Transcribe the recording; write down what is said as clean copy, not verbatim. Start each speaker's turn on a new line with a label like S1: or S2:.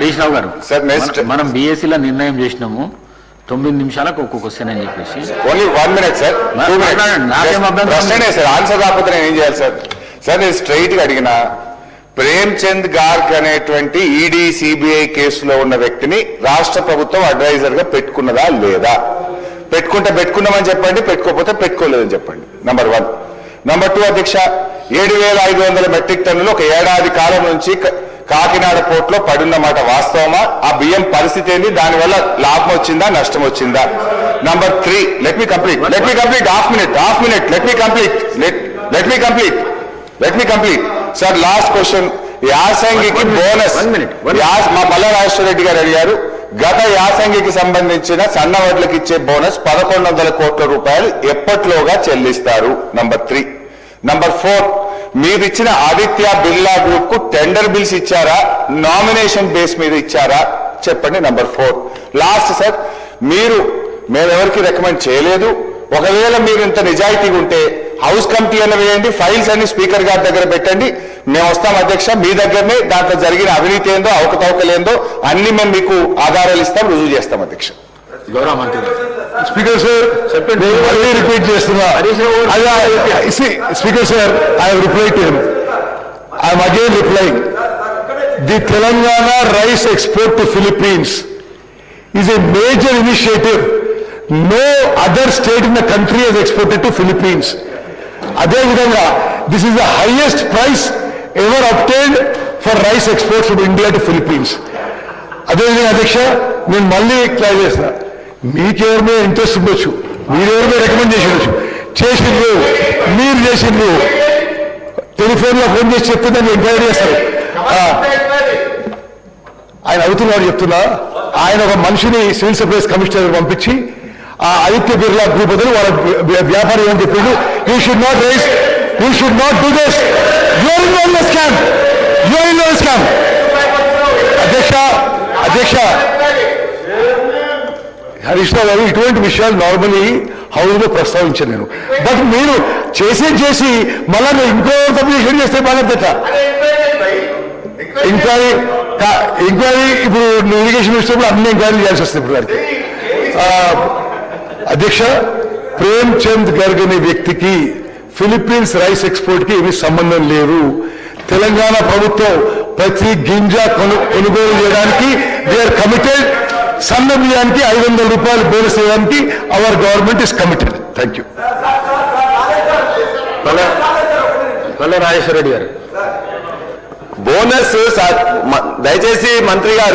S1: హరీష్ రావు గారు
S2: sir next
S1: మనం బీఎస్సీలో నిర్ణయం చేసినాము 9 నిమిషాలకు ఒక్కొక్క క్వశ్చన్ అని చెప్పేసి
S2: ఓన్లీ 1 minute సార్ 2 minutes ప్రశ్నే సార్ ఆన్సర్ రాకపోతే నేను ఏం చేయాలి సార్ సార్ నేను స్ట్రైట్ గా అడిగిన ప్రేమ్చంద్ గార్గ్ అనేటువంటి ఈడీ సిబిఐ కేసులో ఉన్న వ్యక్తిని రాష్ట్ర ప్రభుత్వం అడ్వైజర్ గా పెట్టుకున్నదా లేదా పెట్టుకున్నామని చెప్పండి పెట్టుకోకపోతే పెట్టుకోలేదని చెప్పండి నంబర్ 1 నంబర్ 2 అధ్యక్ష 7,500 మెట్రిక్ టన్నులు ఒక ఏడాది కాలం నుంచి కాకినాడ పోర్టులో పడున్నమాట వాస్తవమా ఆ బియ్యం పరిస్థితి ఏంది దానివల్ల లాభం వచ్చిందా నష్టం వచ్చిందా number 3 let me complete half minute let me complete sir last question యాసంగికి బోనస్ మా మల్లా రాజేశ్వర రెడ్డి గారు అడిగారు గత యాసంగికి సంబంధించిన సన్న వడ్లకు ఇచ్చే బోనస్ 1,100 కోట్ల రూపాయలు ఎప్పట్లోగా చెల్లిస్తారు నంబర్ 3 నంబర్ 4 మీరు ఇచ్చిన ఆదిత్య బిర్లా గ్రూప్ కు టెండర్ బిల్స్ ఇచ్చారా నామినేషన్ బేస్ మీద ఇచ్చారా చెప్పండి నంబర్ 4 లాస్ట్ సార్ మేము ఎవరికి రికమెండ్ చేయలేదు ఒకవేళ మీరు ఇంత నిజాయితీగా ఉంటే హౌస్ కమిటీ అన్న వేయండి ఫైల్స్ అన్ని స్పీకర్ గారి దగ్గర పెట్టండి మేము వస్తాం అధ్యక్ష మీ దగ్గరనే దాంట్లో జరిగిన అవినీతి ఏందో అవకతవకలేందో అన్ని మేము మీకు ఆధారాలు ఇస్తాం రుజువు చేస్తాం అధ్యక్ష
S1: గౌరవ మంత్రి
S3: స్పీకర్ సార్ చెప్పండి మళ్ళీ రిపీట్ చేస్తున్నా speaker sir I reply to him I'm again replying the Telangana rice export to Philippines is a major initiative no other state in the country has exported to Philippines అదేవిధంగా this is the highest price ever obtained for rice exports from India to Philippines అదేవిధంగా అధ్యక్ష నేను మళ్ళీ class చేస్తున్నా మీకెవరి మీద interest ఉండొచ్చు మీరెవరి మీద recommend చేసిండ్రు మీరు చేసిండ్రు టెలిఫోన్లో ఫోన్ చేసి చెప్తే దాన్ని ఎంక్వైరీ చేస్తారు ఆయన అవుతున్నాడు చెప్తున్నా ఆయన ఒక మనిషిని సివిల్ సప్లైస్ కమిషనర్ పంపించి ఆ ఆదిత్య బిర్లా గ్రూప్ బదులు వాళ్ళ వ్యాపారం ఏమని చెప్పిండు you should not do this your scam అధ్యక్ష హరీష్ రావు గారు ఇటువంటి విషయాలు నార్మలీ హౌస్ లో ప్రస్తావించాను నేను బట్ మీరు చేసి మళ్ళా నేను ఇంకో సబ్మిషన్ చేస్తే బాధ్యత ఎంక్వైరీ ఇప్పుడు ఇరిగేషన్ మినిస్టర్ అన్ని ఎంక్వైరీ చేయాల్సి వస్తుంది ఇప్పుడు దానికి అధ్యక్ష ప్రేమ్చంద్ గర్గ్ అనే వ్యక్తికి ఫిలిప్పీన్స్ రైస్ ఎక్స్పోర్ట్ కి ఏమీ సంబంధం లేదు తెలంగాణ ప్రభుత్వం ప్రతి గింజ కొనుగోలు చేయడానికి దే ఆర్ కమిటెడ్ సన్న బియ్యానికి 500 రూపాయలు బోనస్ ఇవ్వడానికి our government is committed thank you
S1: మల్లా రాజేశ్వర రెడ్డి గారు
S2: బోనస్ దయచేసి మంత్రి గారు